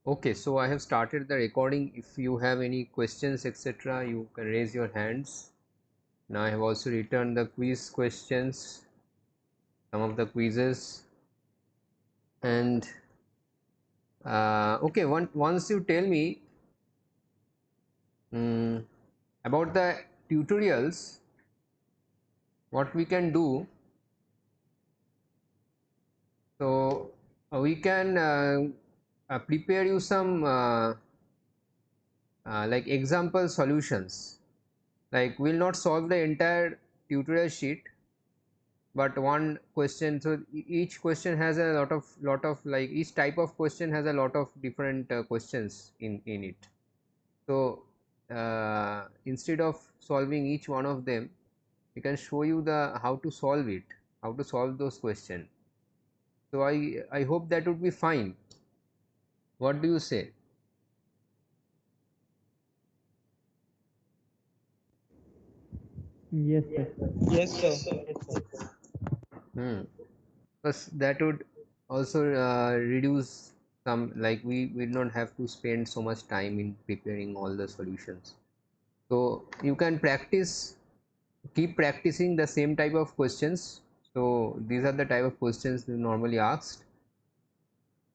Okay, so I have started the recording. If you have any questions, etc., you can raise your hands. Now I have also returned the quiz questions, some of the quizzes, and okay. Once you tell me about the tutorials, what we can do. So we can prepare you some like example solutions. Like we'll not solve the entire tutorial sheet, but one question. So each question has a lot of like each type of question has a lot of different questions in it. So instead of solving each one of them, we can show you the how to solve it, how to solve those questions. So I hope that would be fine. What do you say? Yes, sir. Yes, sir. Hmm. Because that would also reduce some, like we will not have to spend so much time in preparing all the solutions. So you can keep practicing the same type of questions. So these are the type of questions we normally asked,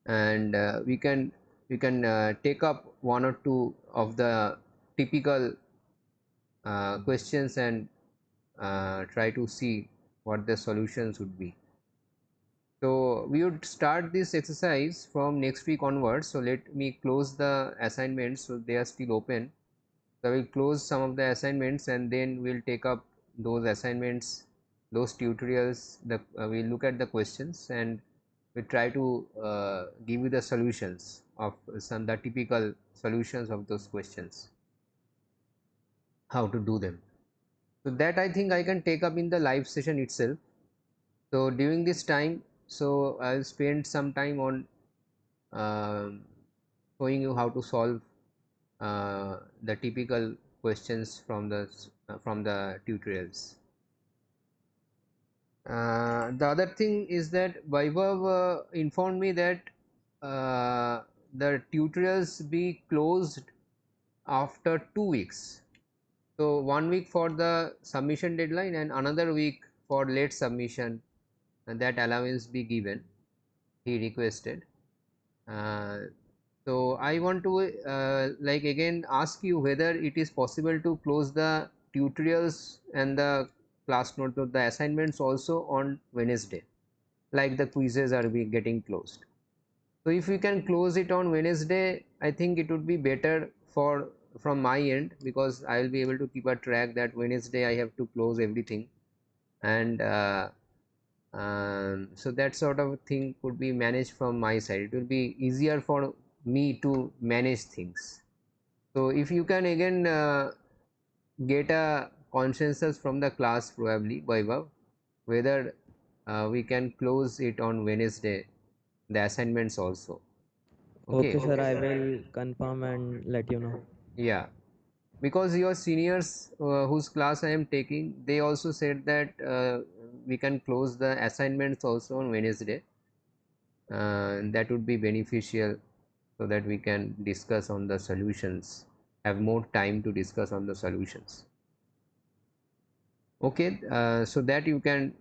and we can take up one or two of the typical questions and try to see what the solutions would be. So we would start this exercise from next week onwards. So let me close the assignments, so they are still open. So I will close some of the assignments and then we'll take up those assignments, those tutorials. We'll look at the questions and we try to give you the solutions of the typical solutions of those questions, how to do them. So that I think I can take up in the live session itself. So during this time, so I'll spend some time on um showing you how to solve the typical questions from the tutorials. The other thing is that Vaibhav informed me that the tutorials be closed after 2 weeks. So 1 week for the submission deadline and another week for late submission, and that allowance be given. He requested. Uh, so I want to like again ask you whether it is possible to close the tutorials and the class note, the assignments also on Wednesday, like the quizzes are be getting closed. So if we can close it on Wednesday, I think it would be better for from my end, because I will be able to keep a track that Wednesday I have to close everything, and so that sort of thing could be managed from my side. It will be easier for me to manage things. So if you can again get a consensus from the class, probably Vaibhav, whether we can close it on Wednesday, the assignments also. Okay, Okay. sir. I will confirm and let you know. Yeah, because your seniors whose class I am taking, they also said that we can close the assignments also on Wednesday. That would be beneficial, so that we can discuss on the solutions, have more time to discuss on the solutions. Okay, so that you can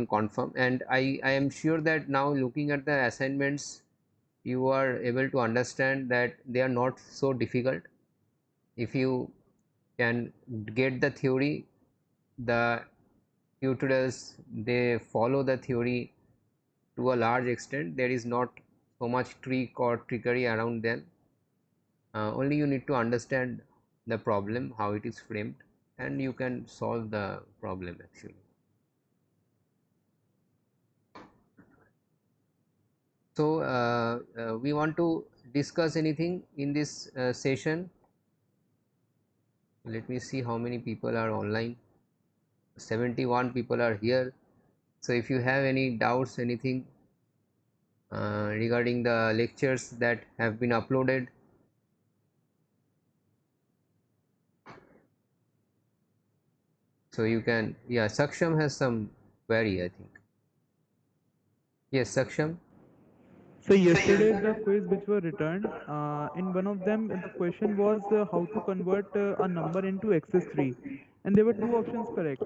confirm, and I am sure that now looking at the assignments, you are able to understand that they are not so difficult. If you can get the theory, the tutorials, they follow the theory to a large extent. There is not so much trick or trickery around them. Only you need to understand the problem, how it is framed, and you can solve the problem actually. So we want to discuss anything in this session. Let me see how many people are online. 71 people are here. So if you have any doubts, anything regarding the lectures that have been uploaded, so you can, yeah, Saksham has some query, I think. Yes, Saksham. So yesterday the quiz which were returned, in one of them the question was how to convert a number into excess 3, and there were two options correct.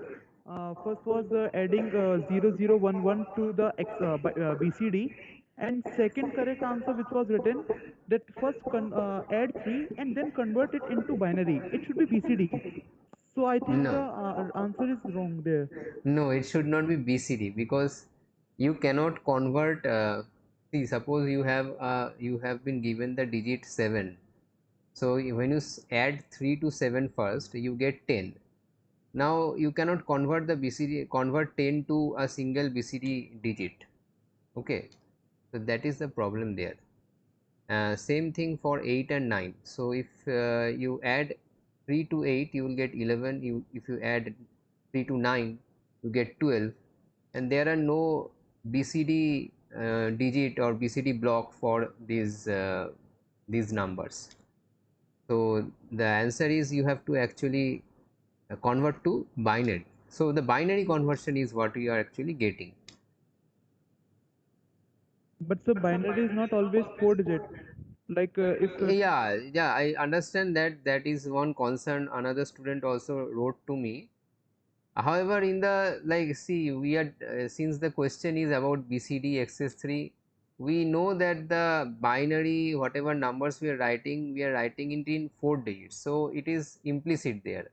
First was adding 0011 to the BCD, and second correct answer which was written that first add 3 and then convert it into binary. It should be BCD. So I think the No, answer is wrong there. no, it should not be BCD because you cannot convert. See, suppose you have been given the digit 7. So when you add 3 to 7 first, you get 10. Now you cannot convert the BCD, convert 10 to a single BCD digit. Okay, so that is the problem there. Same thing for 8 and 9. So if you add 3 to 8, you will get 11. If you add 3 to 9, you get 12. And there are no BCD digit or BCD block for these numbers. So the answer is you have to actually convert to binary. So the binary conversion is what you are actually getting. But the binary is not always 4 digit. Like if Yeah, I understand that. That is one concern another student also wrote to me. However, in the, like, see, we are since the question is about BCD XS3, we know that the binary, whatever numbers we are writing it in 4 digits, so it is implicit there.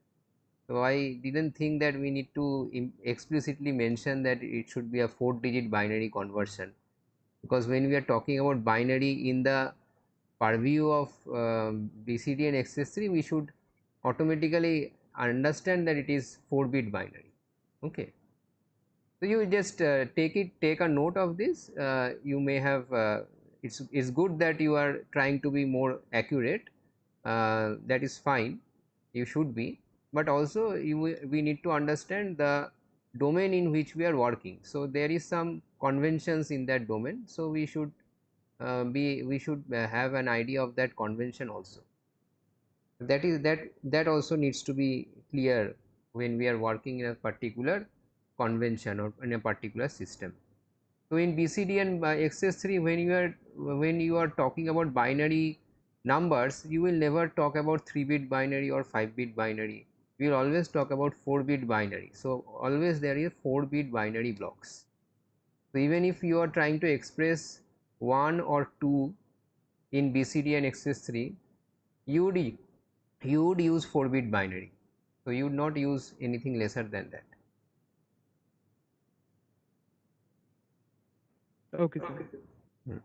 So I didn't think that we need to explicitly mention that it should be a 4 digit binary conversion, because when we are talking about binary in the purview of BCD and XS3, we should automatically understand that it is 4-bit binary. Okay, so you just take a note of this. You may have it's good that you are trying to be more accurate. That is fine, you should be, but also we need to understand the domain in which we are working. So there is some conventions in that domain, so we should have an idea of that convention also. That also needs to be clear when we are working in a particular convention or in a particular system. So in BCD and XS3, when you are talking about binary numbers, you will never talk about 3-bit binary or 5-bit binary. We will always talk about 4-bit binary. So always there is 4-bit binary blocks. So even if you are trying to express 1 or 2 in BCD and XS3, you would use 4-bit binary. So you would not use anything lesser than that. okay, sir. Hmm.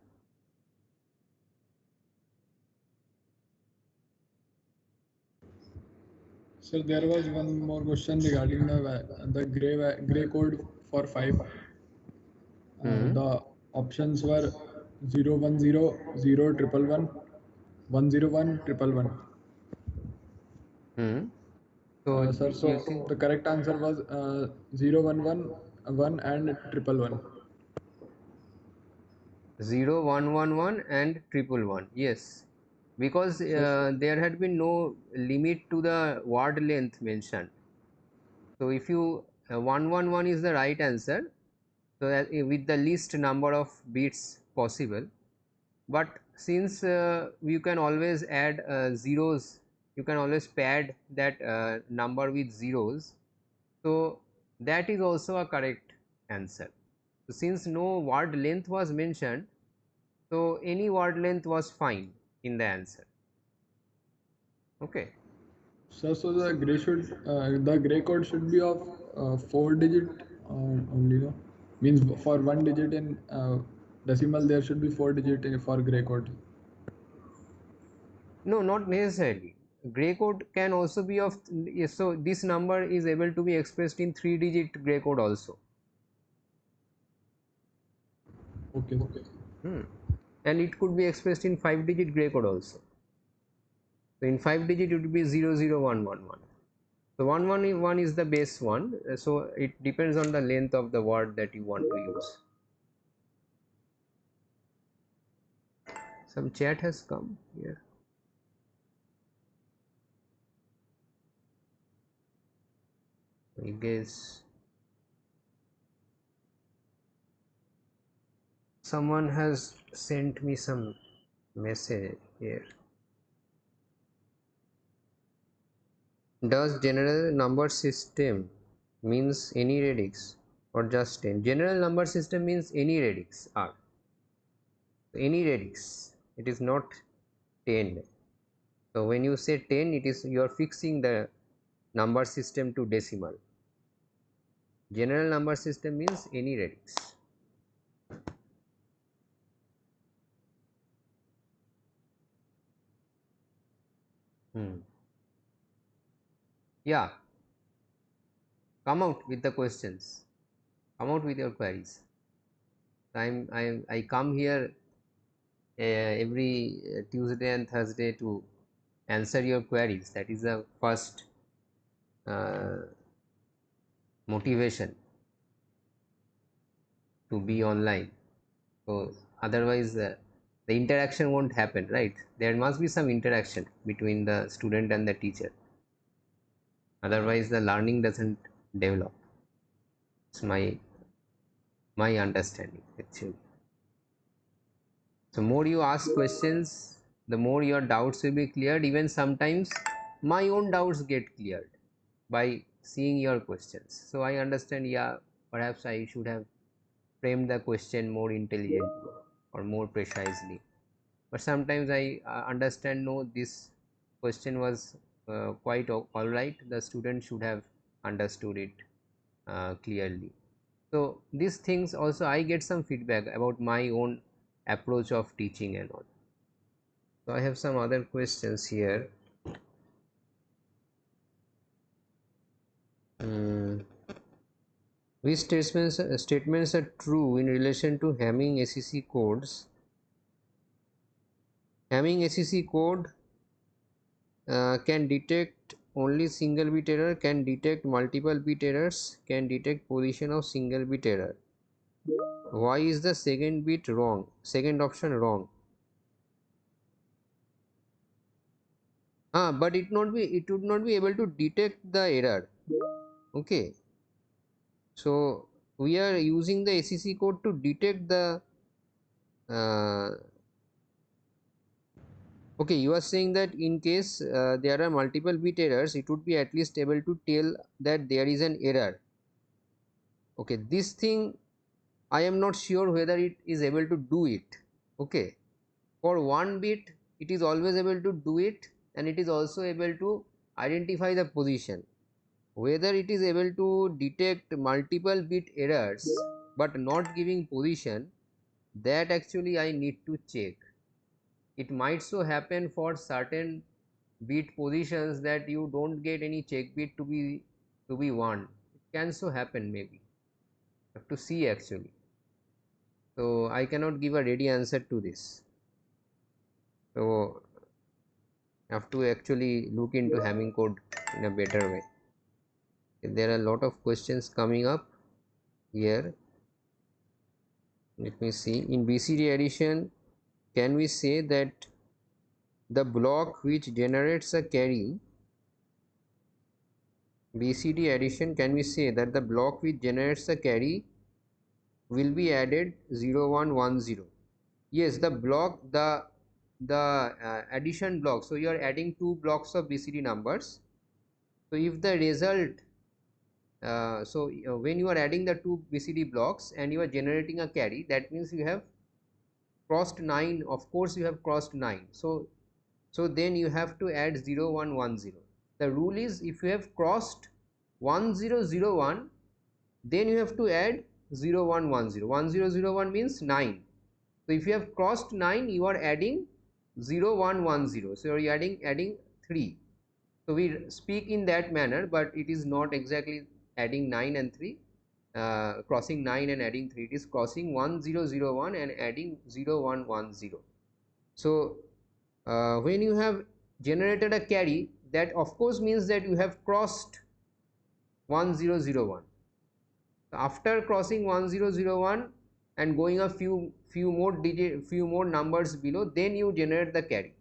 So there was one more question regarding the gray code for 5. Hmm. The options were 010 0111 101 111. Hmm. So Sir, you so think the correct answer was 011 1 and 111. 0111 and 111, yes, because So there had been no limit to the word length mentioned. So if you 111 is the right answer, so that, with the least number of bits possible. But since you can always add zeros, you can always pad that number with zeros, so that is also a correct answer. So since no word length was mentioned, so any word length was fine in the answer. Okay. so the gray code should be of 4 digit only, no? Means for 1 digit in decimal there should be 4 digit for gray code. No, not necessarily. Gray code can also be of, yes, so this number is able to be expressed in 3-digit gray code also. Okay. Hmm. And it could be expressed in 5-digit gray code also. So in 5-digit it would be 00111. So 111 is the base one. So it depends on the length of the word that you want to use. Some chat has come here. I guess Someone has sent me some message here. Does general number system means any radix or just 10? General number system means any radix r. Any radix. It is not 10. So when you say 10, it is you are fixing the number system to decimal. General number system means any radix. Yeah, come out with the questions. Come out with your queries. I come here every Tuesday and Thursday to answer your queries. That is the first motivation to be online. So otherwise the interaction won't happen, right? There must be some interaction between the student and the teacher. Otherwise the learning doesn't develop. It's my understanding actually. So more you ask questions, the more your doubts will be cleared. Even sometimes my own doubts get cleared by seeing your questions. So I understand, yeah, perhaps I should have framed the question more intelligently or more precisely. But sometimes I understand, no, this question was quite all right. The student should have understood it clearly. So these things also I get some feedback about my own approach of teaching and all. So I have some other questions here. Which statements are true in relation to Hamming ACC codes? Hamming ACC code can detect only single bit error, can detect multiple bit errors, can detect position of single bit error. Why is the second bit wrong? Second option wrong. But it would not be able to detect the error. Okay. So we are using the ACC code to detect the okay, you are saying that in case there are multiple bit errors, it would be at least able to tell that there is an error. Okay, this thing I am not sure whether it is able to do it. Okay, for one bit it is always able to do it, and it is also able to identify the position. Whether it is able to detect multiple bit errors but not giving position, that actually I need to check. It might so happen for certain bit positions that you don't get any check bit to be 1. It can so happen, maybe have to see actually. So I cannot give a ready answer to this. So have to actually look into Hamming code in a better way. There are a lot of questions coming up here. Let me see. In BCD addition, can we say that the block which generates a carry, BCD addition, can we say that the block which generates a carry will be added 0 1 1 0? Yes, the block, the addition block. So you are adding two blocks of BCD numbers. So if the result when you are adding the two BCD blocks and you are generating a carry, that means you have crossed 9. Of course you have crossed 9. So then you have to add 0 1 1 0. The rule is, if you have crossed 1 0 0 1, then you have to add 0 1 1 0. 1 0 0 1 means 9. So if you have crossed 9, you are adding 0 1 1 0. So you are adding 3. So we speak in that manner, but it is not exactly adding 9 and 3, crossing 9 and adding 3. It is crossing 1 0 0 1 and adding 0 1 1 0. So when you have generated a carry, that of course means that you have crossed 1 0 0 1. After crossing 1 0 0 1 and going a few more numbers below, then you generate the carry.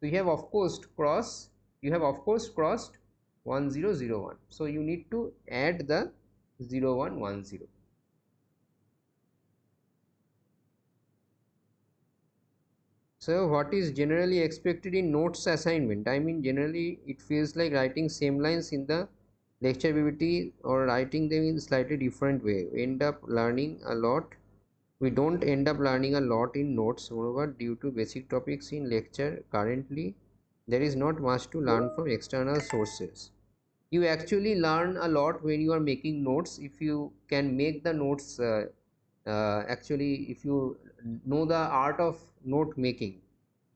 So you have of course crossed 1 0 0 1. So you need to add the 0 1 1 0. So what is generally expected in notes assignment? I mean, generally it feels like writing same lines in the lecture PPT or writing them in slightly different way. We end up learning a lot. We don't end up learning a lot in notes. Moreover, due to basic topics in lecture currently, there is not much to learn from external sources. You actually learn a lot when you are making notes. If you can make the notes, actually, if you know the art of note making,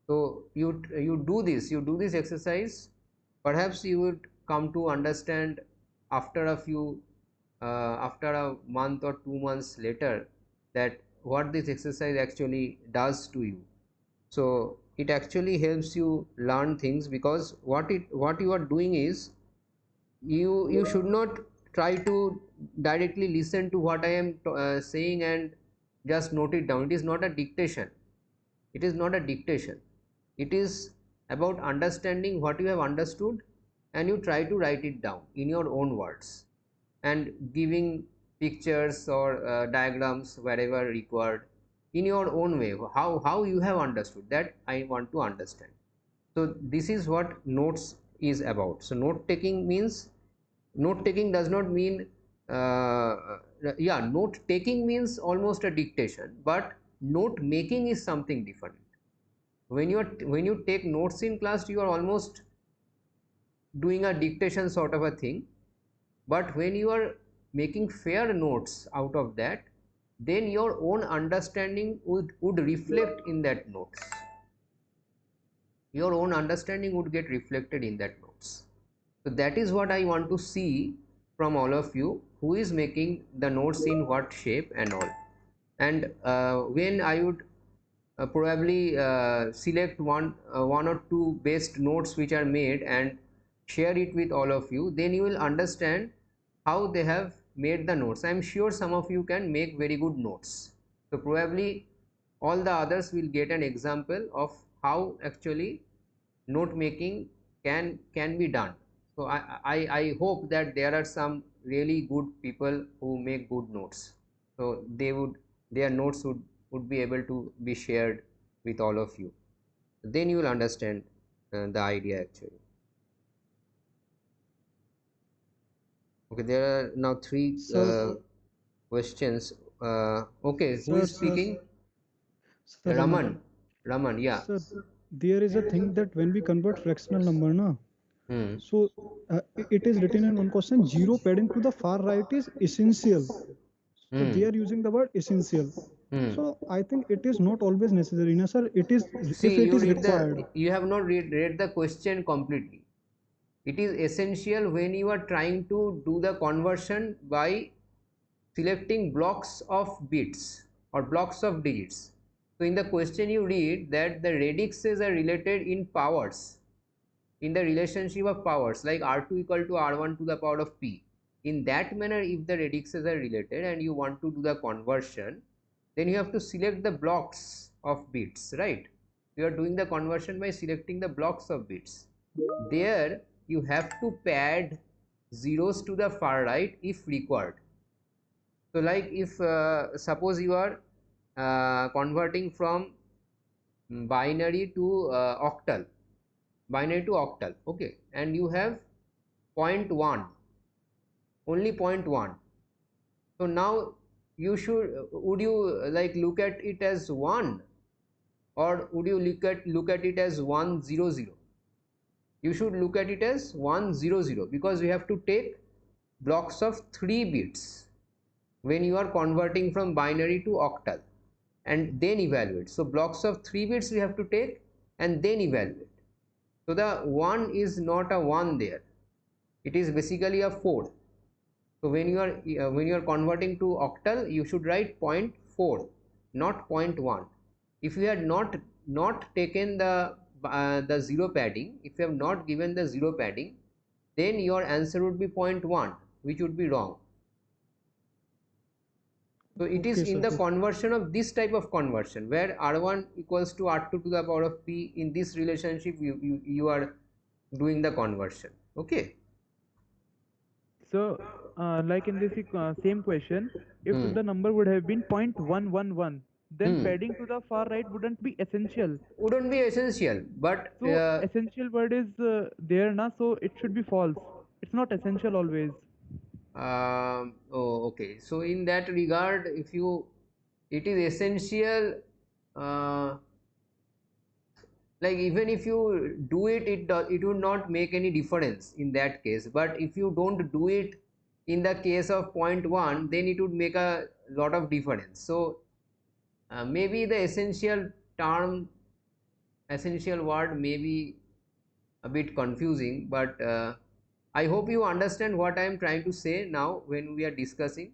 so you do this exercise, perhaps you would come to understand after a few after a month or 2 months later that what this exercise actually does to you. So it actually helps you learn things, because what you are doing is, you should not try to directly listen to what I am saying and just note it down. It is not a dictation. It is not a dictation. It is about understanding what you have understood, and you try to write it down in your own words, and giving pictures or diagrams wherever required in your own way, how you have understood that I want to understand. So this is what notes is about. So note taking means, note taking does not mean yeah, note taking means almost a dictation, but note making is something different. When you take notes in class, you are almost doing a dictation sort of a thing, but when you are making fair notes out of that, then your own understanding would reflect in that notes. Your own understanding would get reflected in that notes. So that is what I want to see from all of you, who is making the notes in what shape and all. And when I would probably select one or two best notes which are made and share it with all of you, then you will understand how they have made the notes. I am sure some of you can make very good notes, so probably all the others will get an example of how actually note making can be done. So I hope that there are some really good people who make good notes, so their notes would be able to be shared with all of you. Then you will understand the idea actually. Okay, there are now three Sir, questions. Okay, who sir, is sir, speaking? sir Raman. Raman, yeah. Sir, there is a thing that when we convert fractional number, na, Hmm. so it is written in one question, zero padding to the far right is essential. So they Hmm. are using the word essential. Hmm. So I think it is not always necessary, na, sir. It is See, if it is required. you have not read the question completely. It is essential when you are trying to do the conversion by selecting blocks of bits or blocks of digits. So in the question you read that the radixes are related in powers, in the relationship of powers, like r2 equal to r1 to the power of p. In that manner, if the radixes are related and you want to do the conversion, then you have to select the blocks of bits, right? You are doing the conversion by selecting the blocks of bits. There you have to pad zeros to the far right if required. So like if suppose you are converting from binary to octal, okay, and you have 0.1, only 0.1. So now you should, would you like look at it as 1, or would you look at it as 100? You should look at it as 100, because we have to take blocks of 3 bits when you are converting from binary to octal, and then evaluate. So blocks of 3 bits we have to take and then evaluate. So the 1 is not a 1 there, it is basically a 4. So when you are converting to octal, you should write 0.4, not 0.1. If you had not taken the zero padding, if you have not given the zero padding, then your answer would be 0.1, which would be wrong. So it is Okay, in sir. the conversion of this type of conversion where r1 equals to r2 to the power of p, in this relationship you are doing the conversion. Okay. So, like in this same question, if Hmm. the number would have been 0.111, then padding to the far right wouldn't be essential. Wouldn't be essential, but So essential word is there na, so it should be false. It's not essential always. oh, okay. So in that regard, if you, it is essential, uh, like even if you do it, it would not make any difference in that case. But if you don't do it in the case of point 1, then it would make a lot of difference. So maybe the essential term, essential word may be a bit confusing, but I hope you understand what I am trying to say now when we are discussing.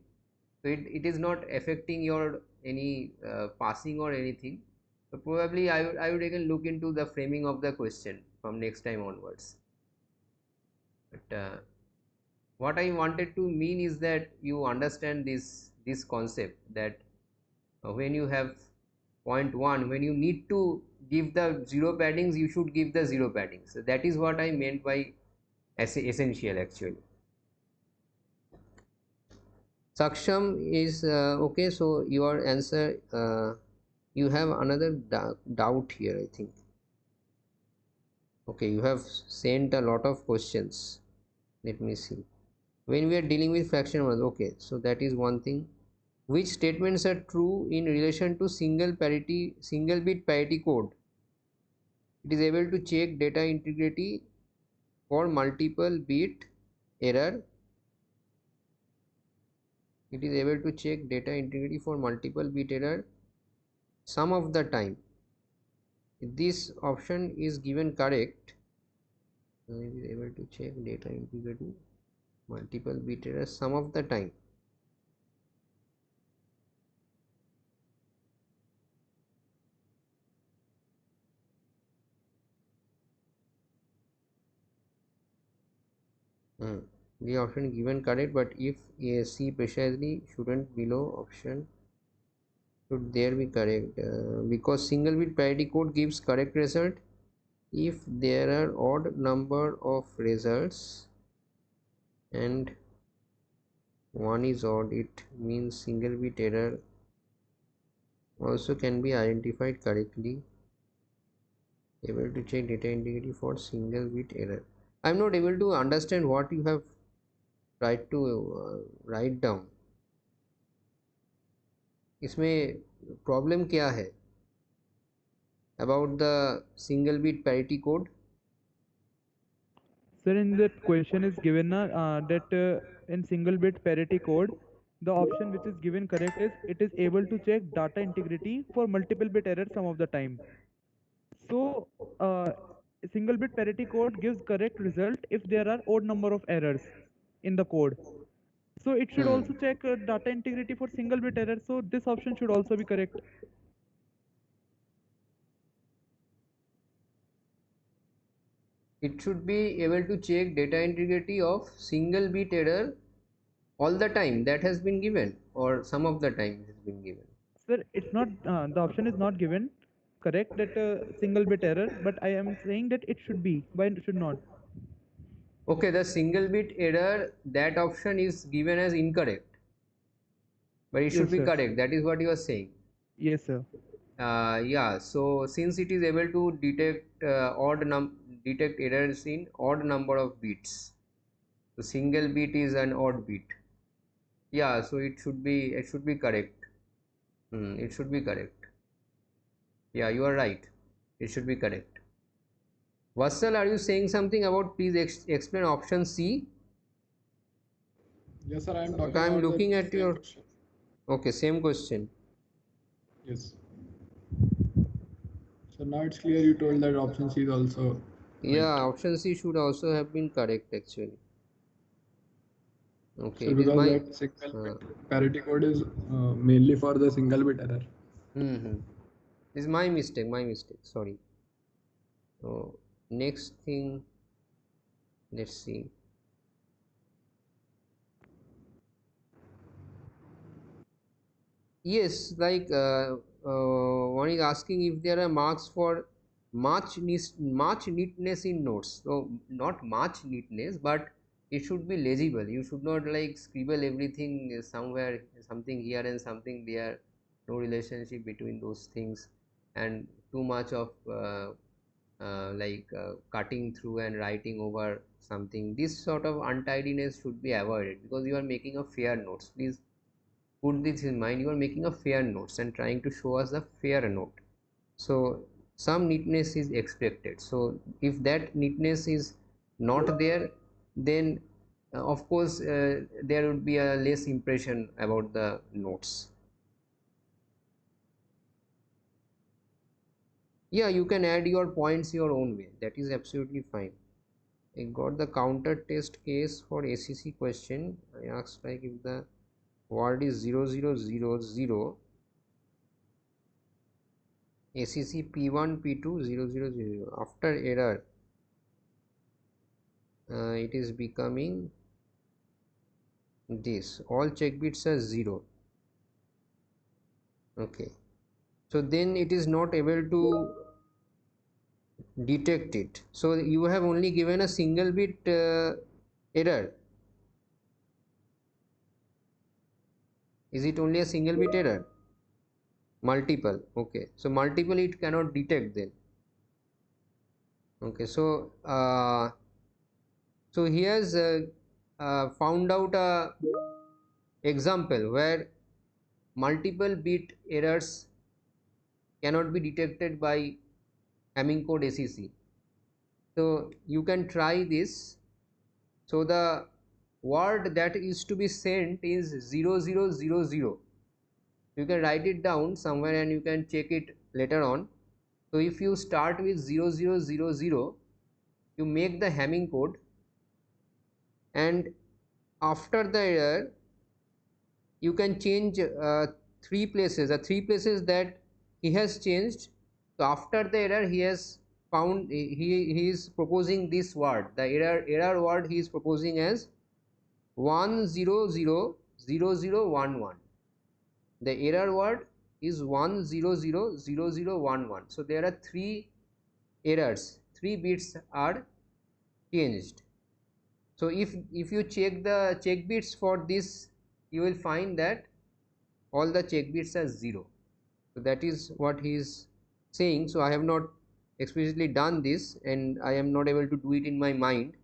So it is not affecting your any passing or anything. So probably I would again look into the framing of the question from next time onwards. But what I wanted to mean is that you understand this concept that when you have point 1, when you need to give the zero paddings, you should give the zero paddings. So that is what I meant by essential actually. Saksham is okay. So your answer, you have another doubt here, I think. Okay, you have sent a lot of questions. Let me see. When we are dealing with fraction numbers, okay, so that is one thing. Which statements are true in relation to single bit parity code? It is able to check data integrity for multiple bit error. It is able to check data integrity for multiple bit error some of the time. If this option is given correct, it is able to check data integrity multiple bit error some of the time. The option given correct, but if see precisely shouldn't below option should there be correct, because single bit parity code gives correct result if there are odd number of results and one is odd. It means single bit error also can be identified correctly. Able to check data integrity for single bit error. I am not able to understand what you have tried to write down. इसमें problem क्या है about the single bit parity code? Sir, in that question is given that in single bit parity code, the option which is given correct is it is able to check data integrity for multiple bit error some of the time. So, single bit parity code gives correct result if there are odd number of errors in the code. So it should also check data integrity for single bit error. So this option should also be correct. It should be able to check data integrity of single bit error all the time that has been given or some of the time has been given. Sir, it's not the option is not given correct that single bit error, but I am saying that it should be. Why it should not? Okay, the single bit error, that option is given as incorrect, but it should Yes, be sir. correct. That is what you are saying. Yes, sir. Yeah, so since it is able to detect detect errors in odd number of bits, so single bit is an odd bit. Yeah, so it should be correct. It should be correct. Yeah, you are right. It should be correct. Vassal, are you saying something about? Please explain option C. Yes, sir. I am Okay, talking I'm about the looking at same your. question. Okay, same question. Yes. So now it's clear you told that option C is also Yeah, right. option C should also have been correct actually. Okay, So it is because my. that single bit parity code is mainly for the single bit error. Mm-hmm. This is my mistake. My mistake. Sorry. So next thing, let's see. Yes, like one is asking if there are marks for much neatness in notes. So not much neatness, but it should be legible. You should not like scribble everything somewhere, something here and something there. no relationship between those things, and too much of cutting through and writing over something. This sort of untidiness should be avoided, because you are making a fair notes. Please put this in mind, you are making a fair notes and trying to show us a fair note. So some neatness is expected. So if that neatness is not there, then of course there would be a less impression about the notes. Yeah, you can add your points your own way, that is absolutely fine. I got the counter test case for ACC question. I asked like if the word is 0000 ACC P1 P2 0000, after error it is becoming this, all check bits are 0. Okay, so then it is not able to detect it. So you have only given a single bit error. Is it only a single bit error? Multiple. Okay, so multiple it cannot detect then. Okay, so he has found out a example where multiple bit errors cannot be detected by Hamming code ACC. So you can try this. So the word that is to be sent is 0000. You can write it down somewhere and you can check it later on. So if you start with 0000, you make the Hamming code, and after the error you can change three places, the three places that he has changed. So after the error he has found, he is proposing this word, the error word he is proposing as 1000011. The error word is 1000011. So there are three errors, three bits are changed. So if you check the check bits for this, you will find that all the check bits are 0. So that is what he is saying. So I have not explicitly done this and I am not able to do it in my mind.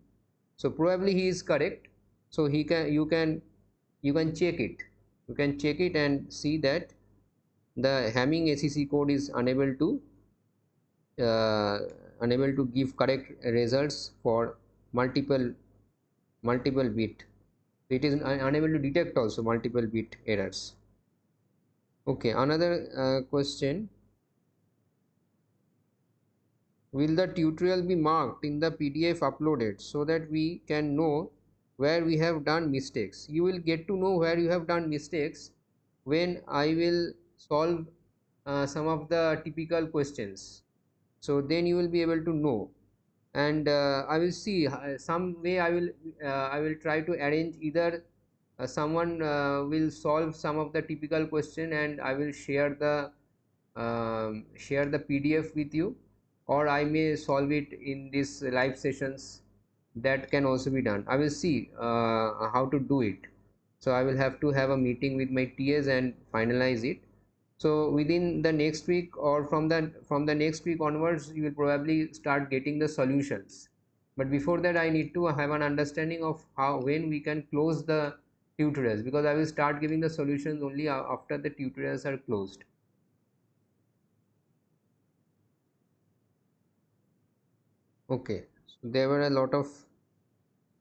So probably he is correct. So you can check it. You can check it and see that the Hamming ACC code is uh, unable to give correct results for multiple bit. It is unable to detect also multiple bit errors. Okay, another question: will the tutorial be marked in the PDF uploaded so that we can know where we have done mistakes? You will get to know where you have done mistakes when I will solve some of the typical questions. So then you will be able to know, and I will see some way I will try to arrange either someone will solve some of the typical question and I will share the PDF with you, or I may solve it in these live sessions. That can also be done. I will see how to do it. So I will have to have a meeting with my TAs and finalize it. So within the next week, or from the next week onwards, you will probably start getting the solutions. But before that I need to have an understanding of when we can close the tutorials, because I will start giving the solutions only after the tutorials are closed. Okay, so there were a lot of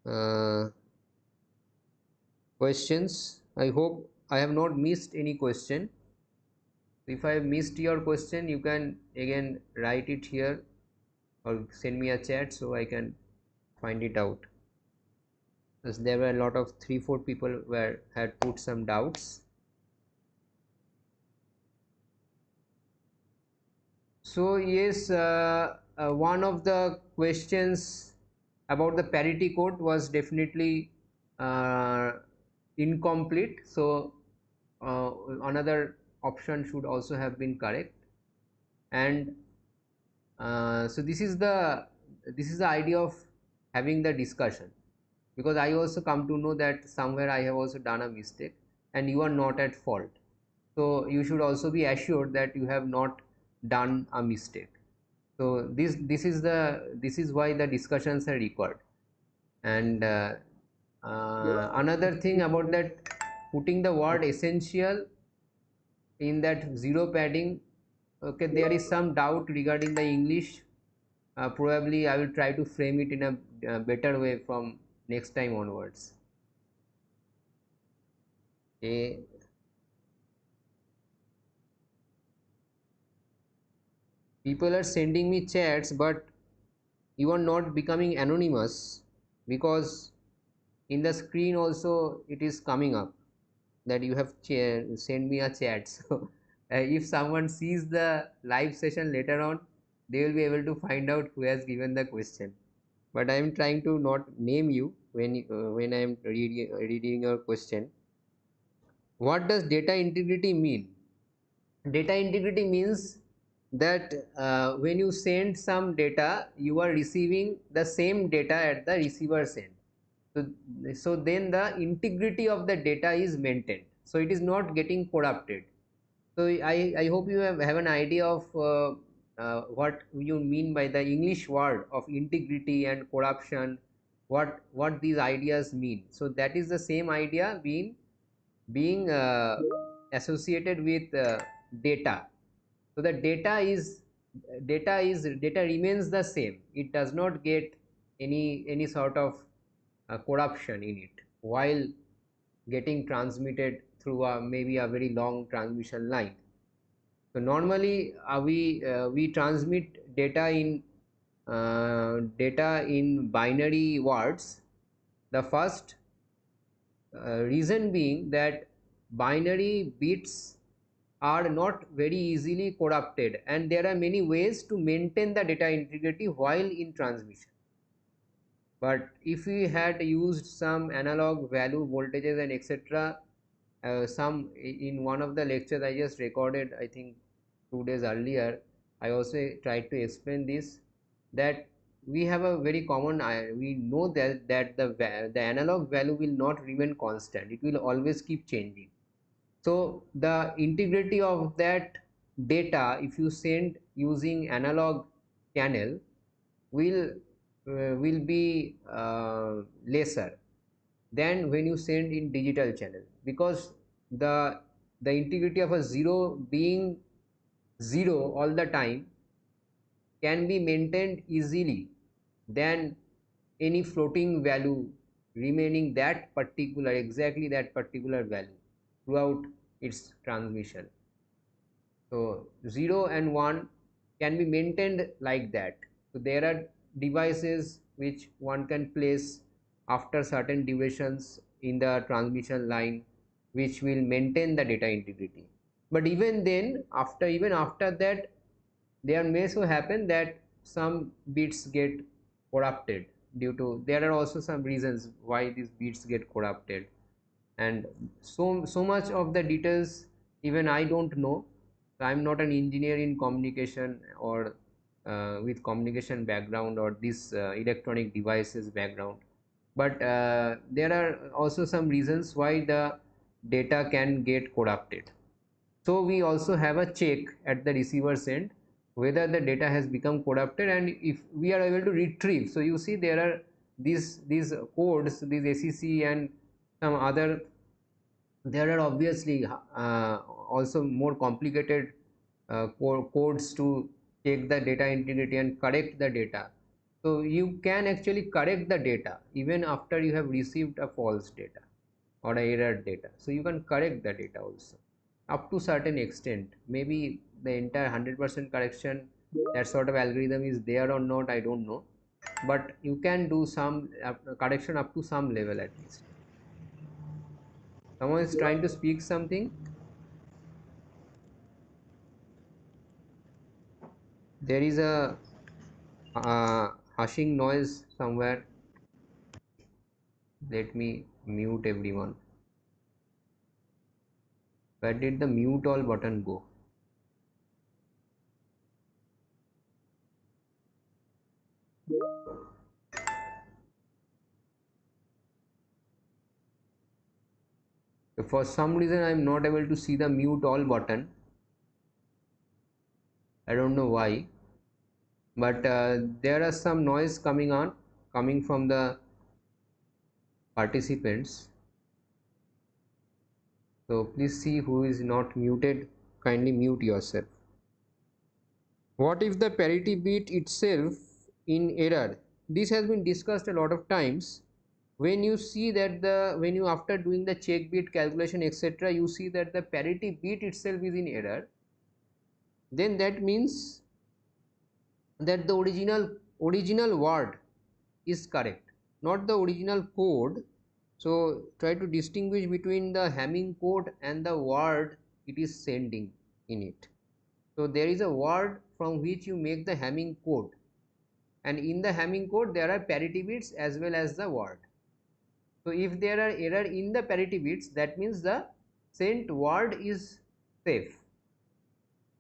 uh, questions. I hope I have not missed any question. If I have missed your question, you can again write it here or send me a chat so I can find it out. Because there were a lot of 3-4 people had put some doubts. So yes, one of the questions about the parity code was definitely uh, incomplete. So another option should also have been correct. And so this is the idea of having the discussion, because I also come to know that somewhere I have also done a mistake and you are not at fault. So you should also be assured that you have not done a mistake. So this is why the discussions are required. And another thing about that, putting the word essential in that zero padding, okay, there is some doubt regarding the English. Probably I will try to frame it in a better way from next time onwards. Okay. People are sending me chats, but you are not becoming anonymous, because in the screen also it is coming up that you have sent me a chat. So if someone sees the live session later on, they will be able to find out who has given the question. But I am trying to not name you when I am reading your question. What does data integrity mean? Data integrity means that when you send some data, you are receiving the same data at the receiver's end. So then the integrity of the data is maintained, so it is not getting corrupted. So I hope you have an idea of what you mean by the English word of integrity and corruption, what these ideas mean. So that is the same idea being associated with data. So the data remains the same. It does not get any sort of corruption in it while getting transmitted through maybe a very long transmission line. So normally we transmit data in binary words. The first reason being that binary bits are not very easily corrupted, and there are many ways to maintain the data integrity while in transmission. But if we had used some analog value voltages and etc., some in one of the lectures I just recorded, I think 2 days earlier, I also tried to explain this, that we have a very common, we know that the analog value will not remain constant, it will always keep changing. So the integrity of that data, if you send using analog channel, will be lesser than when you send in digital channel, because the integrity of a zero being zero all the time can be maintained easily than any floating value remaining that particular, exactly that particular value throughout its transmission. So 0 and 1 can be maintained like that. So there are devices which one can place after certain durations in the transmission line, which will maintain the data integrity. But even then, even after that, there may so happen that some bits get corrupted. There are also some reasons why these bits get corrupted, and so much of the details even I don't know. I'm not an engineer in communication or with communication background or this electronic devices background, but there are also some reasons why the data can get corrupted. So we also have a check at the receiver's end whether the data has become corrupted, and if we are able to retrieve. So you see there are these codes, these ACC and some other. There are obviously also more complicated codes to take the data integrity and correct the data. So you can actually correct the data even after you have received a false data or a error data. So you can correct the data also up to certain extent. Maybe the entire 100% correction, that sort of algorithm is there or not, I don't know, but you can do some correction up to some level at least. Someone is trying to speak something. There is a hushing noise somewhere. Let me mute everyone. Where did the mute all button go? For some reason I am not able to see the mute all button. I don't know why, but there are some noise coming from the participants. So please see who is not muted. Kindly mute yourself. What if the parity bit itself in error? This has been discussed a lot of times. When you see that when you after doing the check bit calculation etc., you see that the parity bit itself is in error, then that means that the original word is correct, not the original code. So try to distinguish between the Hamming code and the word it is sending in it. So there is a word from which you make the Hamming code, and in the Hamming code there are parity bits as well as the word. So if there are error in the parity bits, that means the sent word is safe.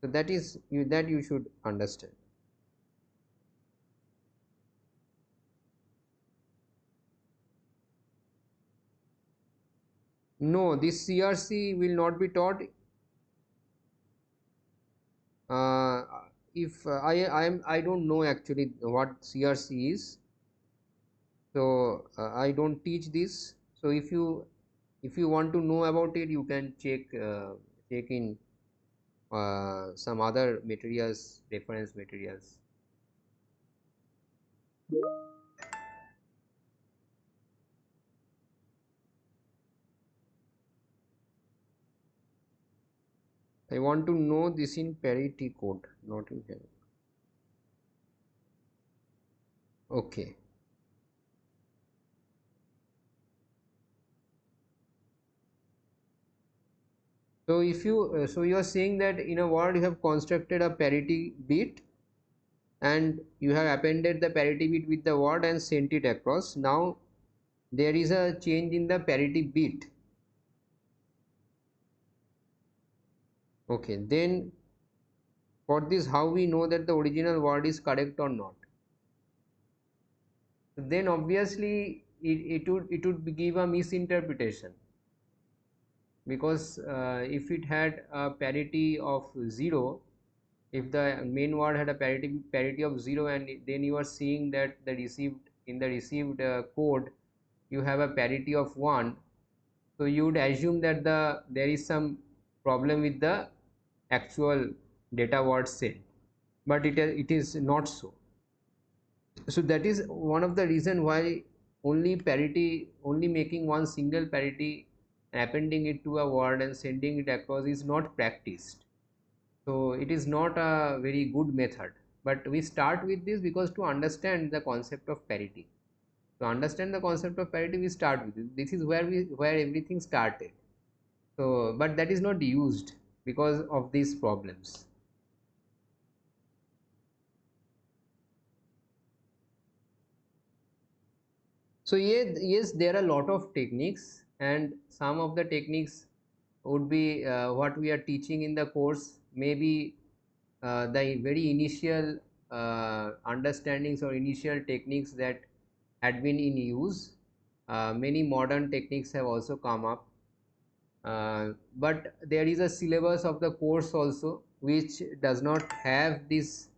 So that is that you should understand. No, this CRC will not be taught. Uh, if I don't know actually what CRC is, so I don't teach this. So if you want to know about it, you can check in some other materials, reference materials. I want to know this in parity code, not in here. Okay. So if you so you are saying that in a word you have constructed a parity bit and you have appended the parity bit with the word and sent it across. Now there is a change in the parity bit. Okay, then for this how we know that the original word is correct or not? Then obviously it would give a misinterpretation, because if it had a parity of 0, if the main word had a parity of 0, and then you are seeing that the received code you have a parity of 1, so you would assume that there is some problem with the actual data word set, but it is not so. So that is one of the reason why only making one single parity, appending it to a word and sending it across is not practiced. So it is not a very good method, but we start with this because to understand the concept of parity. To understand the concept of parity, we start with it. This is where everything started. So but that is not used because of these problems. So yes, there are a lot of techniques, and some of the techniques would be what we are teaching in the course, maybe the very initial understandings or initial techniques that had been in use. Many modern techniques have also come up, but there is a syllabus of the course also which does not have this.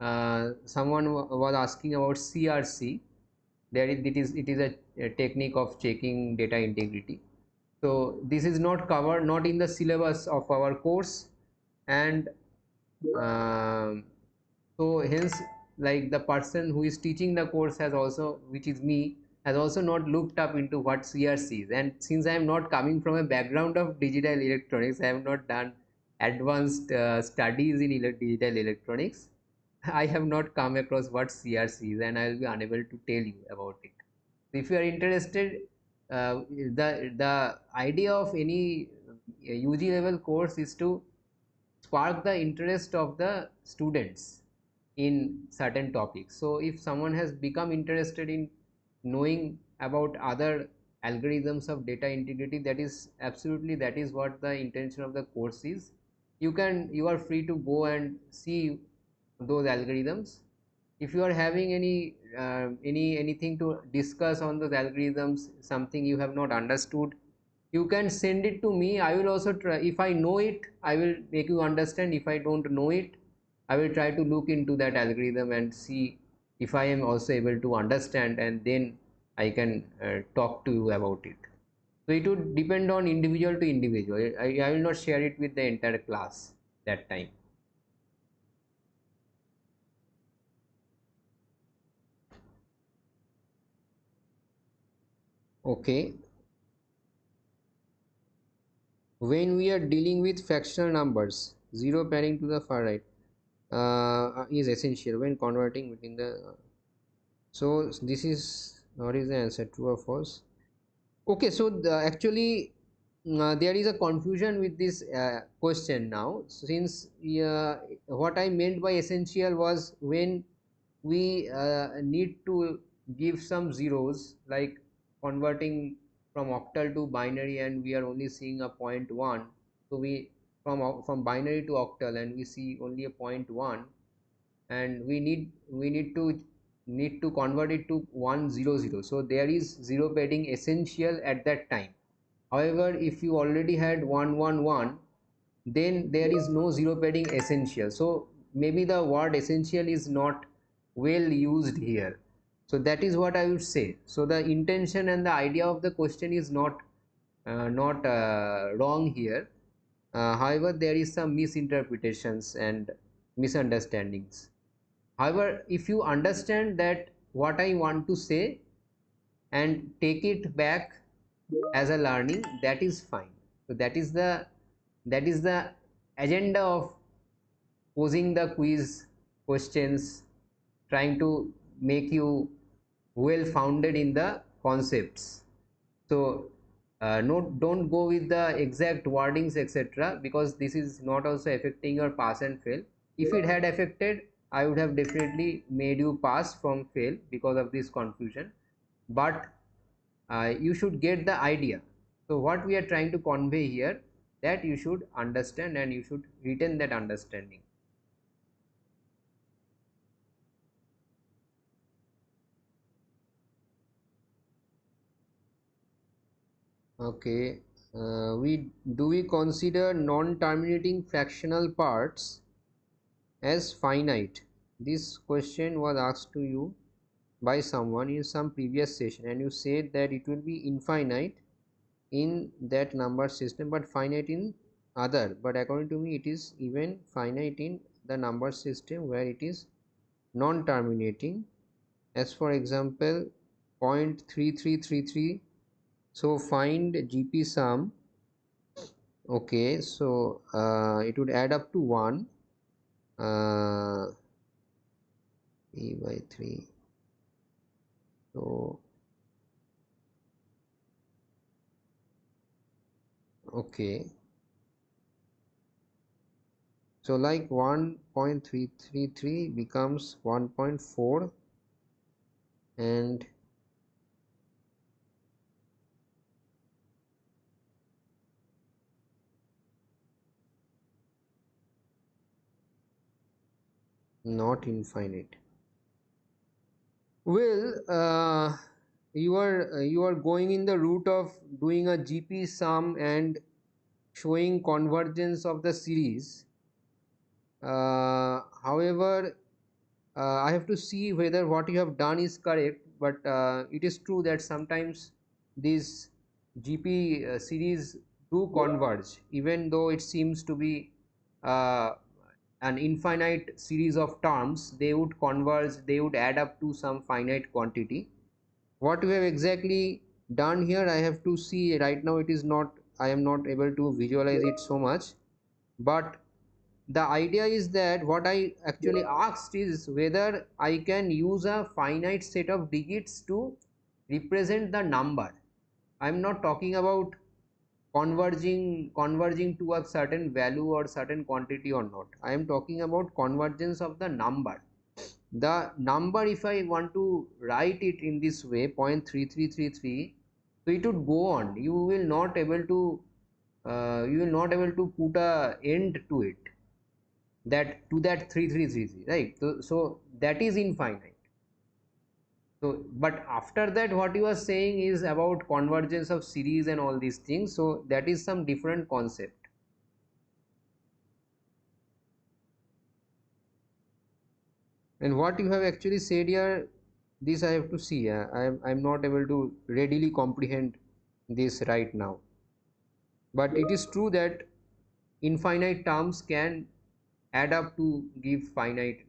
Someone was asking about CRC. It is a technique of checking data integrity. So this is not covered, not in the syllabus of our course, and um, so hence, like, the person who is teaching the course has also, which is me, has also not looked up into what CRC is. And since I am not coming from a background of digital electronics, I have not done advanced studies in digital electronics, I have not come across what CRC is, and I will be unable to tell you about it. If you are interested, the idea of any UG level course is to spark the interest of the students in certain topics. So if someone has become interested in knowing about other algorithms of data integrity, that is what the intention of the course is. You are free to go and see those algorithms. If you are having anything to discuss on those algorithms, something you have not understood, You can send it to me. I will also try. If I know it, I will make you understand. If I don't know it, I will try to look into that algorithm and see if I am also able to understand, and then I can talk to you about it. So it would depend on individual to individual. I will not share it with the entire class that time. Okay. When we are dealing with fractional numbers, zero pairing to the far right is essential when converting between the. So this is, what is the answer, true or false? Okay, so actually there is a confusion with this question now, since what I meant by essential was when we need to give some zeros, like converting from octal to binary, and we are only seeing a 0.1. So we from binary to octal and we see only a 0.1, and we need to convert it to 100. So there is zero padding essential at that time. However, if you already had 111, then there is no zero padding essential. So maybe the word essential is not well used here. So that is what I would say. So the intention and the idea of the question is not wrong here. However, there is some misinterpretations and misunderstandings. However, if you understand that what I want to say and take it back as a learning, that is fine. So that is the agenda of posing the quiz questions, trying to make you well founded in the concepts. So don't go with the exact wordings, etc., because this is not also affecting your pass and fail. If it had affected, I would have definitely made you pass from fail because of this confusion, but you should get the idea. So what we are trying to convey here, that you should understand and you should retain that understanding. Okay, we consider non-terminating fractional parts as finite? This question was asked to you by someone in some previous session, and you said that it will be infinite in that number system but finite in other. But according to me, it is even finite in the number system where it is non-terminating, as for example 0.3333. So find GP sum. Okay, so it would add up to 1 e by 3. So okay, so like 1.333 becomes 1.4, and not infinite. Well, you are going in the route of doing a GP sum and showing convergence of the series. However, I have to see whether what you have done is correct. But it is true that sometimes these GP series do converge, even though it seems to be uh, an infinite series of terms. They would converge, they would add up to some finite quantity. What we have exactly done here, I have to see. Right now it is not, I am not able to visualize it so much, but the idea is that what I actually asked is whether I can use a finite set of digits to represent the number. I am not talking about converging to a certain value or certain quantity or not. I am talking about convergence of the number. The number, if I want to write it in this way, 0.3333, so it would go on. You will not able to put a end to it, that 3333, right? So that is infinite. So, but after that, what you are saying is about convergence of series and all these things. So that is some different concept. And what you have actually said here, this I have to see. I'm not able to readily comprehend this right now. But it is true that infinite terms can add up to give finite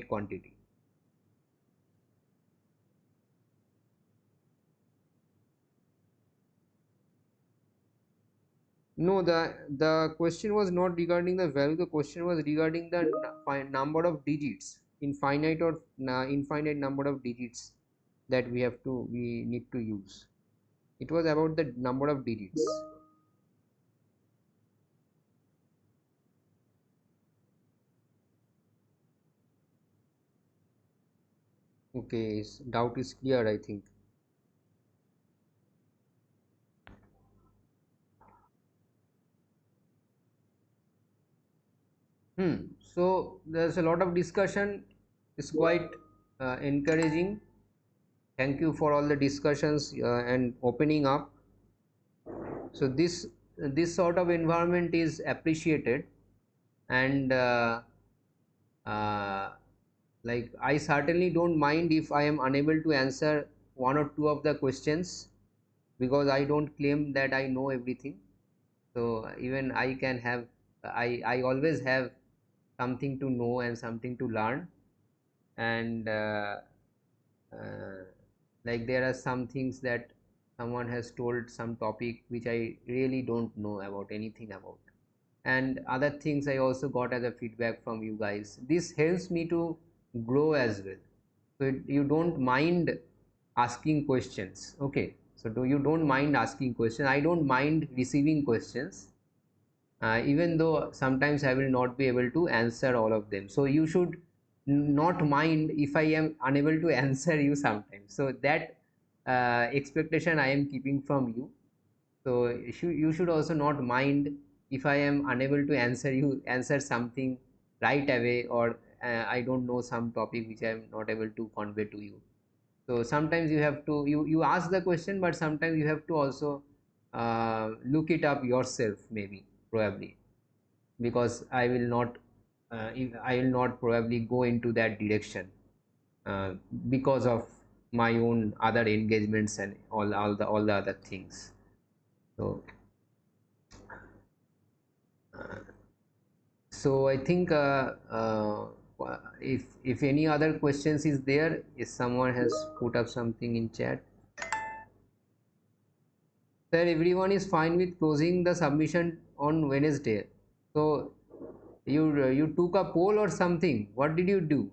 quantity. No, the question was not regarding the value. The question was regarding the number of digits, infinite number of digits that we need to use. It was about the number of digits. Okay, doubt is clear, I think. So there's a lot of discussion. It's quite encouraging. Thank you for all the discussions and opening up. So this sort of environment is appreciated, and uh, like I certainly don't mind if I am unable to answer one or two of the questions, because I don't claim that I know everything. So even I can have, I always have something to know and something to learn. And uh, like there are some things that someone has told, some topic which I really don't know about anything about, and other things I also got as a feedback from you guys. This helps me to grow as well. So you don't mind asking questions. Okay, so you don't mind asking questions. I don't mind receiving questions, even though sometimes I will not be able to answer all of them. So you should not mind if I am unable to answer you sometimes. So that expectation I am keeping from you. So you should also not mind if I am unable to answer something right away, or I don't know some topic which I am not able to convey to you. So sometimes you have to, you ask the question, but sometimes you have to also look it up yourself, maybe, probably, because I will not probably go into that direction uh, because of my own other engagements and all the other things. So I think if any other questions is there, if someone has put up something in chat. Sir, everyone is fine with closing the submission on Wednesday. So you took a poll or something. What did you do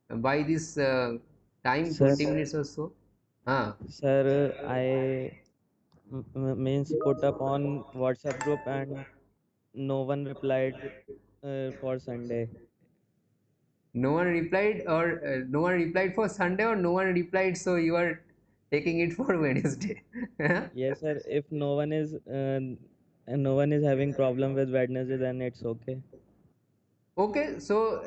by this time, Sir, 20 minutes or so? Ah, sir, I means put up on WhatsApp group and no one replied for Sunday. no one replied, or no one replied for Sunday, or no one replied, so you are taking it for Wednesday. Yes, sir. If no one is having problem with Wednesday, then it's okay. Okay, so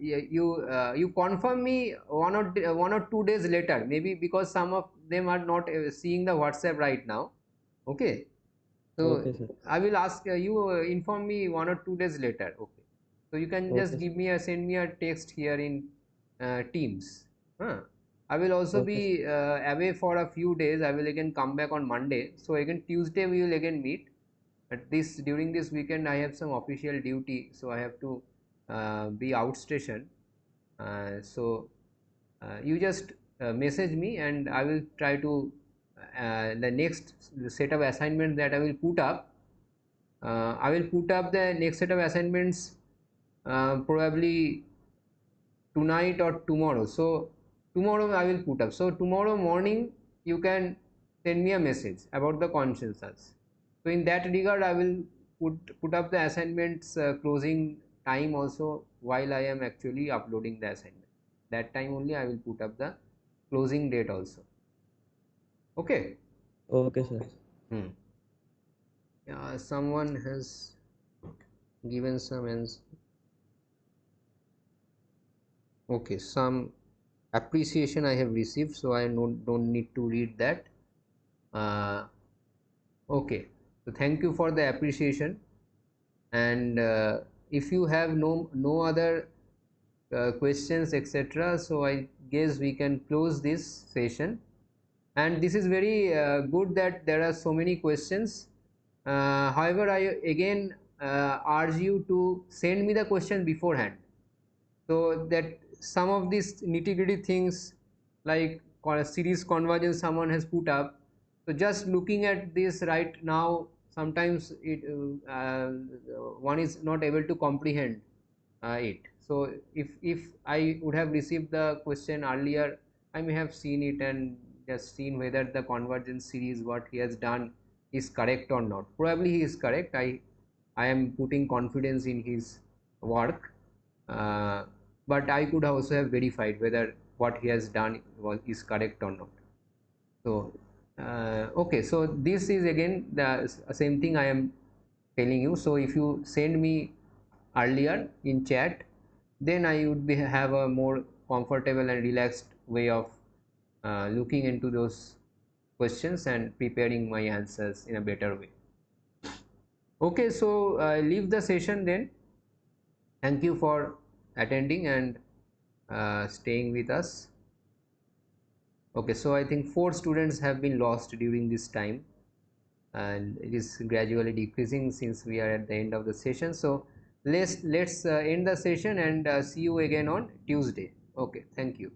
you confirm me 1 or 2 days later, maybe, because some of them are not seeing the WhatsApp right now. Okay, so Okay, sir. I will ask you, inform me 1 or 2 days later. Okay, so you can just Okay, sir. send me a text here in Teams. Huh? I will also Okay, sir. be away for a few days. I will again come back on Monday. So again Tuesday we will again meet. At this during this weekend I have some official duty, so I have to be outstation. You just message me, and I will try to the next set of assignments that I will put up. I will put up the next set of assignments probably tonight or tomorrow. So tomorrow I will put up. So tomorrow morning you can send me a message about the consensus. So in that regard, I will put up the assignments closing time also while I am actually uploading the assignment. That time only I will put up the closing date also. Okay. Okay, sir. Hmm. Yeah, someone has given some answer. Okay, some. appreciation I have received, so I don't need to read that. uh, okay, so thank you for the appreciation. And if you have no other questions etc, so I guess we can close this session. And this is very good that there are so many questions. However, I again urge you to send me the question beforehand, so that some of these nitty gritty things like series convergence someone has put up, so just looking at this right now, sometimes one is not able to comprehend it. So if I would have received the question earlier, I may have seen it and just seen whether the convergence series what he has done is correct or not. Probably he is correct. I am putting confidence in his work, uh, but I could also have verified whether what he has done is correct or not. So okay, so this is again the same thing I am telling you. So if you send me earlier in chat, then I would have a more comfortable and relaxed way of looking into those questions and preparing my answers in a better way. Okay, so leave the session then. Thank you for attending and staying with us. Okay, so I think 4 students have been lost during this time, and it is gradually decreasing since we are at the end of the session. So let's end the session and see you again on Tuesday. Okay, thank you.